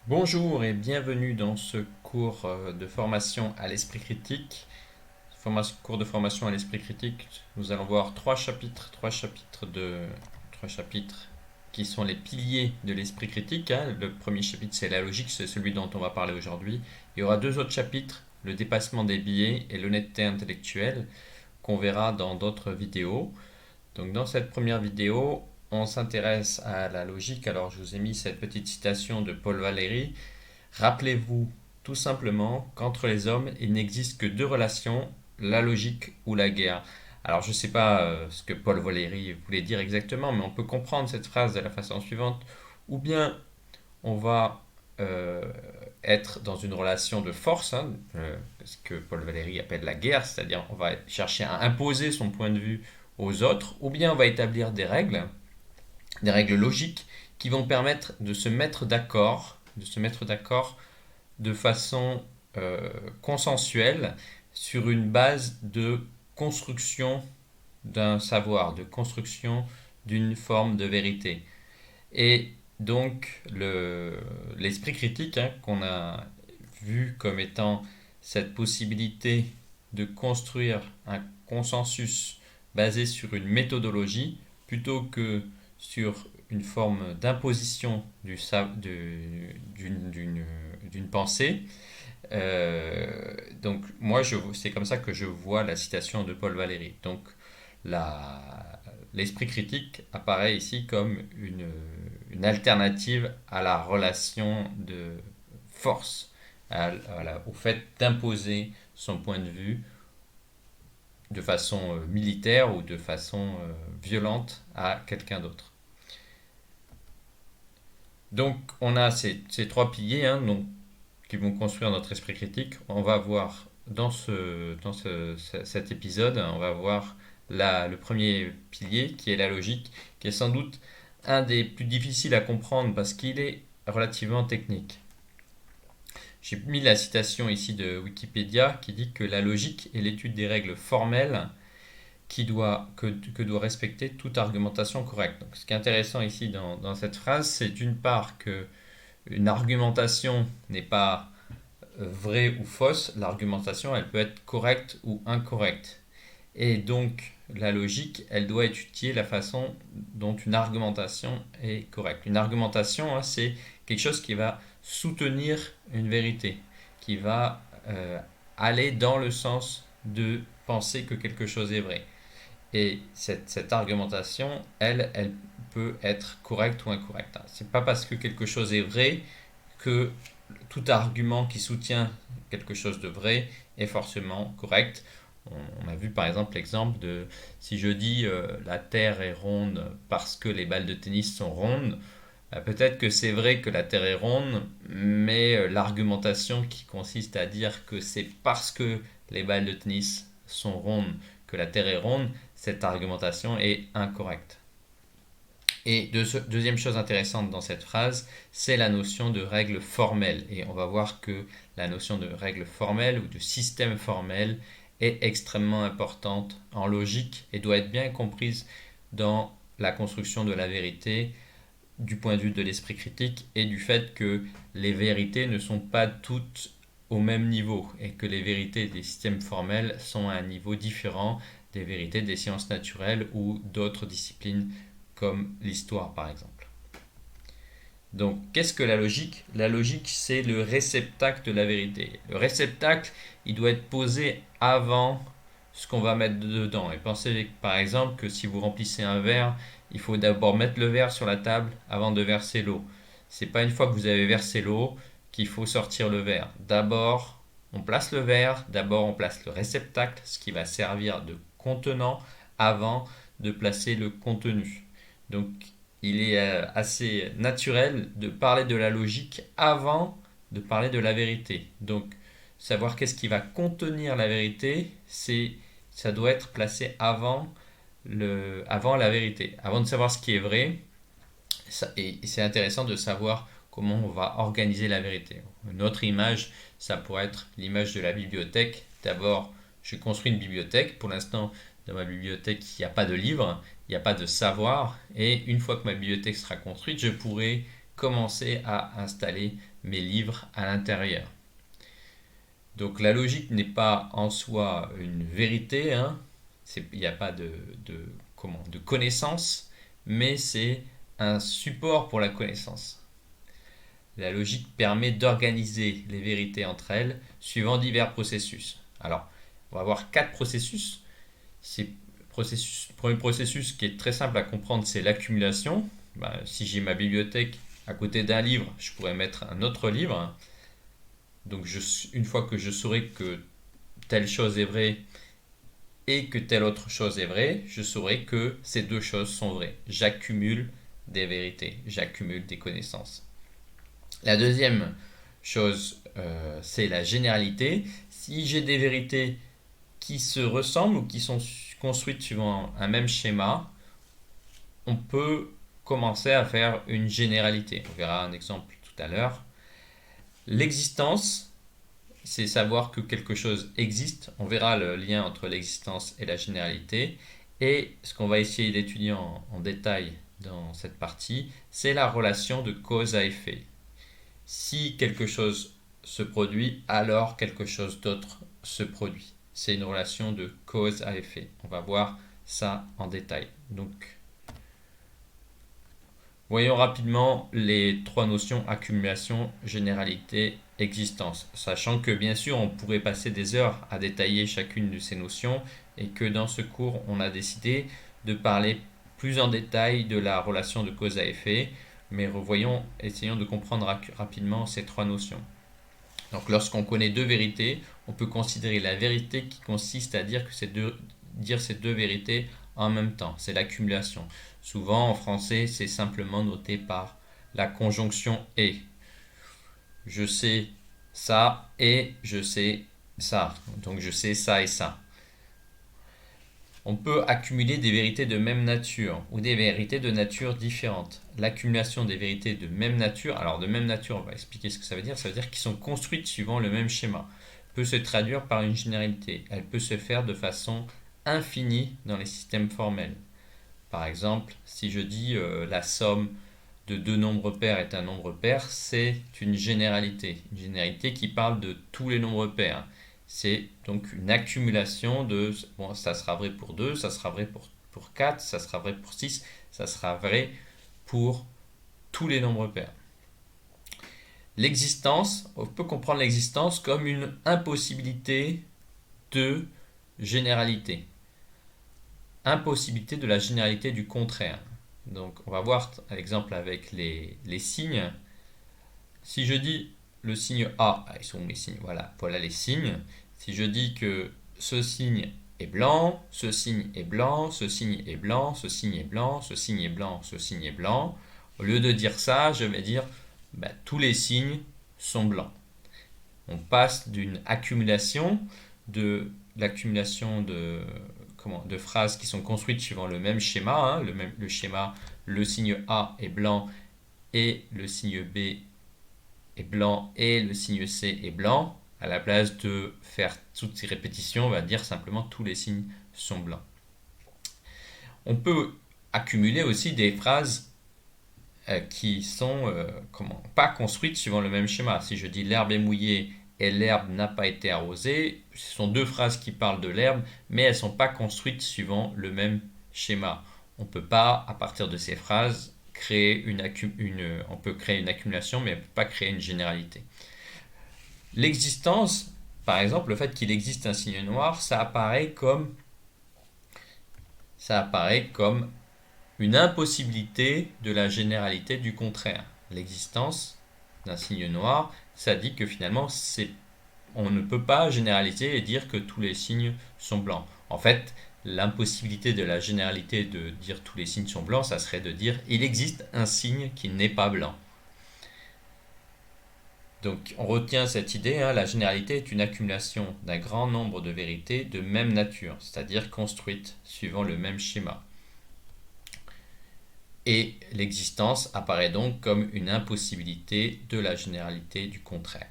Bonjour et bienvenue dans ce cours de formation à l'esprit critique. Cours de formation à l'esprit critique, nous allons voir trois chapitres qui sont les piliers de l'esprit critique, hein. Le premier chapitre c'est la logique, c'est celui dont on va parler aujourd'hui. Il y aura deux autres chapitres, le dépassement des biais et l'honnêteté intellectuelle, qu'on verra dans d'autres vidéos. Donc dans cette première vidéo, on s'intéresse à la logique. Alors je vous ai mis cette petite citation de Paul Valéry. Rappelez-vous tout simplement qu'entre les hommes, il n'existe que deux relations, la logique ou la guerre. Alors je ne sais pas ce que Paul Valéry voulait dire exactement, mais on peut comprendre cette phrase de la façon suivante. Ou bien on va euh, être dans une relation de force, hein, ce que Paul Valéry appelle la guerre, c'est-à-dire on va chercher à imposer son point de vue aux autres, ou bien on va établir des règles logiques qui vont permettre de se mettre d'accord de façon consensuelle sur une base de construction d'un savoir, de construction d'une forme de vérité. Et donc l'esprit critique, hein, qu'on a vu comme étant cette possibilité de construire un consensus basé sur une méthodologie plutôt que sur une forme d'imposition d'une pensée. Donc moi, c'est comme ça que je vois la citation de Paul Valéry. Donc l'esprit critique apparaît ici comme une alternative à la relation de force, au fait d'imposer son point de vue de façon militaire ou de façon violente à quelqu'un d'autre. Donc on a ces trois piliers, hein, donc, qui vont construire notre esprit critique. On va voir cet épisode, on va voir le premier pilier qui est la logique, qui est sans doute un des plus difficiles à comprendre parce qu'il est relativement technique. J'ai mis la citation ici de Wikipédia qui dit que la logique est l'étude des règles formelles que doit respecter toute argumentation correcte. Donc, ce qui est intéressant ici dans cette phrase, c'est d'une part que une argumentation n'est pas vraie ou fausse, l'argumentation elle peut être correcte ou incorrecte. Et donc la logique, elle doit étudier la façon dont une argumentation est correcte. Une argumentation, hein, c'est quelque chose qui va soutenir une vérité, qui va aller dans le sens de penser que quelque chose est vrai. Et cette argumentation, elle peut être correcte ou incorrecte. C'est pas parce que quelque chose est vrai que tout argument qui soutient quelque chose de vrai est forcément correct. On a vu par exemple l'exemple de si je dis la Terre est ronde parce que les balles de tennis sont rondes, peut-être que c'est vrai que la Terre est ronde, mais l'argumentation qui consiste à dire que c'est parce que les balles de tennis sont rondes que la Terre est ronde, cette argumentation est incorrecte. Et deuxième chose intéressante dans cette phrase, c'est la notion de règle formelle. Et on va voir que la notion de règle formelle ou de système formel est extrêmement importante en logique et doit être bien comprise dans la construction de la vérité du point de vue de l'esprit critique et du fait que les vérités ne sont pas toutes au même niveau et que les vérités des systèmes formels sont à un niveau différent des vérités des sciences naturelles ou d'autres disciplines comme l'histoire par exemple. Donc, qu'est-ce que la logique? La logique, c'est le réceptacle de la vérité. Le réceptacle, il doit être posé avant ce qu'on va mettre dedans. Et pensez par exemple que si vous remplissez un verre, il faut d'abord mettre le verre sur la table avant de verser l'eau. C'est pas une fois que vous avez versé l'eau qu'il faut sortir le verre. D'abord, on place le verre, d'abord on place le réceptacle, ce qui va servir de contenant, avant de placer le contenu. Donc, il est assez naturel de parler de la logique avant de parler de la vérité. Donc, savoir qu'est-ce qui va contenir la vérité, ça doit être placé avant la vérité. Avant de savoir ce qui est vrai, et c'est intéressant de savoir comment on va organiser la vérité. Une autre image, ça pourrait être l'image de la bibliothèque. D'abord, je construis une bibliothèque. Pour l'instant, dans ma bibliothèque, il n'y a pas de livres, il n'y a pas de savoir. Et une fois que ma bibliothèque sera construite, je pourrai commencer à installer mes livres à l'intérieur. Donc la logique n'est pas en soi une vérité, hein. Il n'y a pas de connaissance, mais c'est un support pour la connaissance. La logique permet d'organiser les vérités entre elles suivant divers processus. Alors, on va voir 4 processus. Le premier processus qui est très simple à comprendre, c'est l'accumulation. Si j'ai ma bibliothèque à côté d'un livre, je pourrais mettre un autre livre. Donc une fois que je saurai que telle chose est vraie et que telle autre chose est vraie, je saurai que ces deux choses sont vraies. J'accumule des vérités, j'accumule des connaissances. La deuxième chose, c'est la généralité. Si j'ai des vérités qui se ressemblent ou qui sont construites suivant un même schéma, on peut commencer à faire une généralité. On verra un exemple tout à l'heure. L'existence, c'est savoir que quelque chose existe. On verra le lien entre l'existence et la généralité. Et ce qu'on va essayer d'étudier en détail dans cette partie, c'est la relation de cause à effet. Si quelque chose se produit, alors quelque chose d'autre se produit. C'est une relation de cause à effet. On va voir ça en détail. Donc, voyons rapidement les trois notions accumulation, généralité, existence. Sachant que bien sûr, on pourrait passer des heures à détailler chacune de ces notions et que dans ce cours, on a décidé de parler plus en détail de la relation de cause à effet. Mais essayons de comprendre rapidement ces trois notions. Donc lorsqu'on connaît deux vérités, on peut considérer la vérité qui consiste à dire ces deux vérités en même temps. C'est l'accumulation. Souvent en français, c'est simplement noté par la conjonction et. Je sais ça et je sais ça. Donc je sais ça et ça. On peut accumuler des vérités de même nature ou des vérités de nature différente. L'accumulation des vérités de même nature, alors de même nature, on va expliquer ce que ça veut dire qu'elles sont construites suivant le même schéma, peut se traduire par une généralité. Elle peut se faire de façon infinie dans les systèmes formels. Par exemple, si je dis la somme de deux nombres pairs est un nombre pair, c'est une généralité qui parle de tous les nombres pairs. C'est donc une accumulation de, bon, ça sera vrai pour 2, ça sera vrai pour 4, ça sera vrai pour 6, ça sera vrai pour tous les nombres pairs. L'existence, on peut comprendre l'existence comme une impossibilité de généralité. Impossibilité de la généralité du contraire. Donc on va voir l'exemple avec les signes. Si je dis le signe A, ils sont où les signes? Voilà les signes. Si je dis que ce signe est blanc, ce signe est blanc, ce signe est blanc, ce signe est blanc, ce signe est blanc, ce signe est blanc, au lieu de dire ça, je vais dire tous les signes sont blancs. On passe d'une accumulation de phrases qui sont construites suivant le même schéma, le schéma, le signe A est blanc et le signe B est blanc et le signe C est blanc. À la place de faire toutes ces répétitions, on va dire simplement tous les signes sont blancs. On peut accumuler aussi des phrases qui sont pas construites suivant le même schéma. Si je dis l'herbe est mouillée et l'herbe n'a pas été arrosée, ce sont deux phrases qui parlent de l'herbe, mais elles ne sont pas construites suivant le même schéma. On ne peut pas, à partir de ces phrases, on peut créer une accumulation, mais on ne peut pas créer une généralité. L'existence, par exemple, le fait qu'il existe un signe noir, ça apparaît comme une impossibilité de la généralité du contraire. L'existence d'un signe noir, ça dit que finalement, on ne peut pas généraliser et dire que tous les signes sont blancs. En fait, l'impossibilité de la généralité de dire tous les signes sont blancs, ça serait de dire il existe un signe qui n'est pas blanc. Donc on retient cette idée, la généralité est une accumulation d'un grand nombre de vérités de même nature, c'est-à-dire construites suivant le même schéma. Et l'existence apparaît donc comme une impossibilité de la généralité du contraire.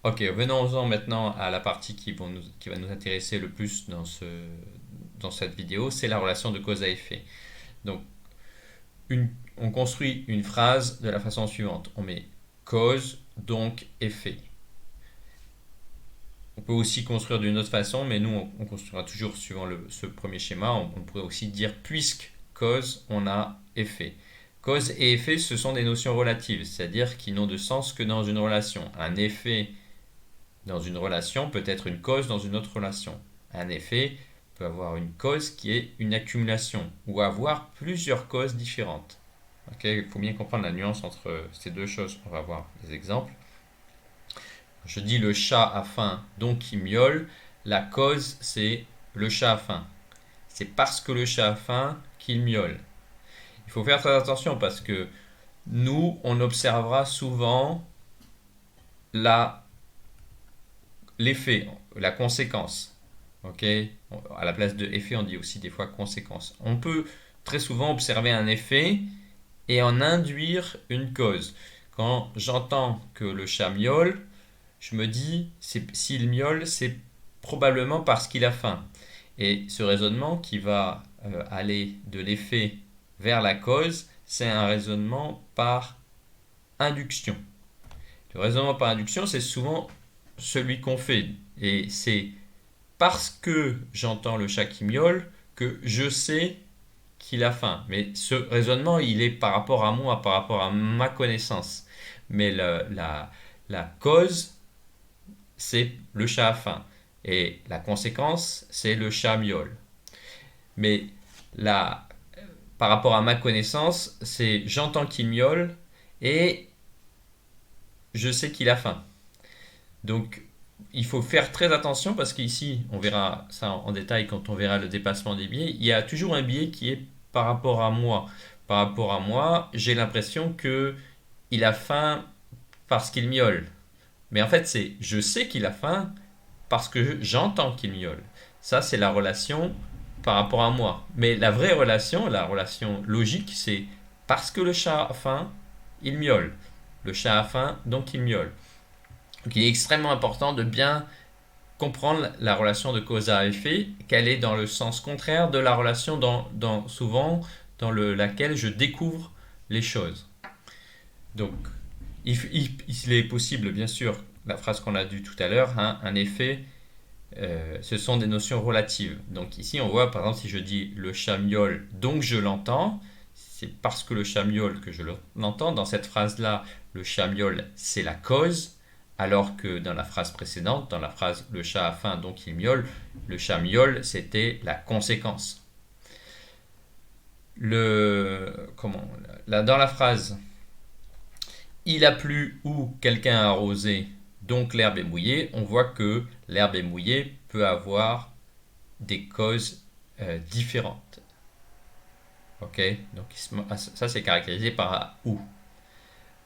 Ok, venons-en maintenant à la partie qui va nous intéresser le plus dans cette vidéo, c'est la relation de cause à effet. Donc, on construit une phrase de la façon suivante. On met cause, donc effet. On peut aussi construire d'une autre façon, mais nous, on construira toujours suivant ce premier schéma. On pourrait aussi dire puisque cause, on a effet. Cause et effet, ce sont des notions relatives, c'est-à-dire qui n'ont de sens que dans une relation. Un effet dans une relation peut être une cause dans une autre relation. Un effet peut avoir une cause qui est une accumulation ou avoir plusieurs causes différentes. Il faut bien comprendre la nuance entre ces deux choses. On va voir des exemples. Je dis le chat a faim, donc il miaule. La cause, c'est le chat a faim. C'est parce que le chat a faim qu'il miaule. Il faut faire très attention parce que nous, on observera souvent l'effet, la conséquence. À la place de effet, on dit aussi des fois conséquence. On peut très souvent observer un effet et en induire une cause. Quand j'entends que le chat miaule, je me dis, s'il miaule, c'est probablement parce qu'il a faim. Et ce raisonnement qui va aller de l'effet vers la cause, c'est un raisonnement par induction. Le raisonnement par induction, c'est souvent celui qu'on fait. Et c'est parce que j'entends le chat qui miaule que je sais qu'il a faim. Mais ce raisonnement, il est par rapport à moi, par rapport à ma connaissance. Mais la cause, c'est le chat a faim. Et la conséquence, c'est le chat miaule. Mais là, par rapport à ma connaissance, c'est j'entends qu'il miaule et je sais qu'il a faim. Donc, il faut faire très attention parce qu'ici, on verra ça en détail quand on verra le dépassement des biais. Il y a toujours un biais qui est par rapport à moi. Par rapport à moi, j'ai l'impression que il a faim parce qu'il miaule. Mais en fait, c'est je sais qu'il a faim parce que j'entends qu'il miaule. Ça, c'est la relation par rapport à moi. Mais la vraie relation, la relation logique, c'est parce que le chat a faim, il miaule. Le chat a faim, donc il miaule. Donc il est extrêmement important de bien comprendre la relation de cause à effet, qu'elle est dans le sens contraire de la relation souvent dans laquelle je découvre les choses. Donc, il est possible, bien sûr, la phrase qu'on a vue tout à l'heure, un effet, ce sont des notions relatives. Donc ici, on voit, par exemple, si je dis le chat miaule, donc je l'entends, c'est parce que le chat miaule que je l'entends. Dans cette phrase-là, le chat miaule, c'est la cause, alors que dans la phrase précédente, dans la phrase le chat a faim, donc il miaule, le chat miaule, c'était la conséquence. Dans la phrase il a plu ou quelqu'un a arrosé, donc l'herbe est mouillée, on voit que l'herbe est mouillée peut avoir des causes différentes. Donc ça c'est caractérisé par un ou.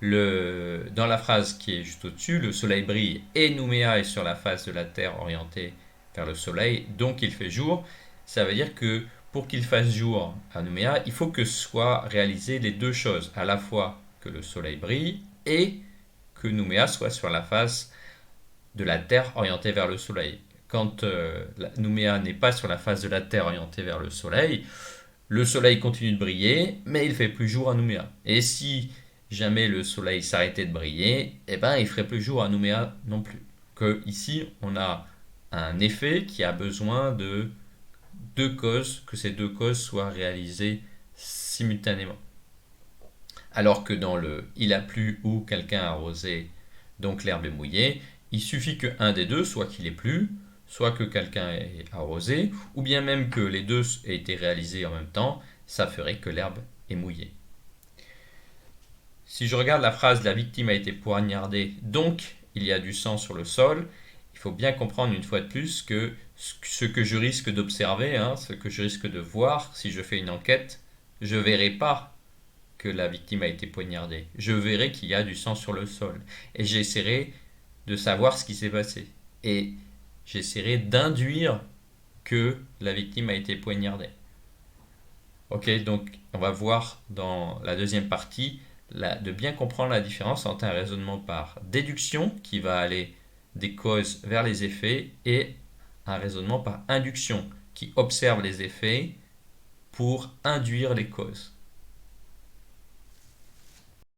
Dans la phrase qui est juste au-dessus, le soleil brille et Nouméa est sur la face de la terre orientée vers le soleil, donc il fait jour. Ça veut dire que pour qu'il fasse jour à Nouméa, il faut que soient réalisées les deux choses, à la fois que le soleil brille et que Nouméa soit sur la face de la terre orientée vers le soleil. Quand Nouméa n'est pas sur la face de la terre orientée vers le soleil continue de briller, mais il fait plus jour à Nouméa. Et si jamais le soleil s'arrêtait de briller, eh ben, il ferait plus jour à Nouméa non plus. Que ici, on a un effet qui a besoin de deux causes, que ces deux causes soient réalisées simultanément. Alors que dans le il a plu ou quelqu'un a arrosé, donc l'herbe est mouillée, il suffit que un des deux, soit qu'il ait plu, soit que quelqu'un ait arrosé, ou bien même que les deux aient été réalisés en même temps, ça ferait que l'herbe est mouillée. Si je regarde la phrase la victime a été poignardée, donc il y a du sang sur le sol, il faut bien comprendre une fois de plus que ce que je risque d'observer, ce que je risque de voir si je fais une enquête, je ne verrai pas que la victime a été poignardée. Je verrai qu'il y a du sang sur le sol. Et j'essaierai de savoir ce qui s'est passé. Et j'essaierai d'induire que la victime a été poignardée. Donc on va voir dans la deuxième partie de bien comprendre la différence entre un raisonnement par déduction qui va aller des causes vers les effets et un raisonnement par induction qui observe les effets pour induire les causes.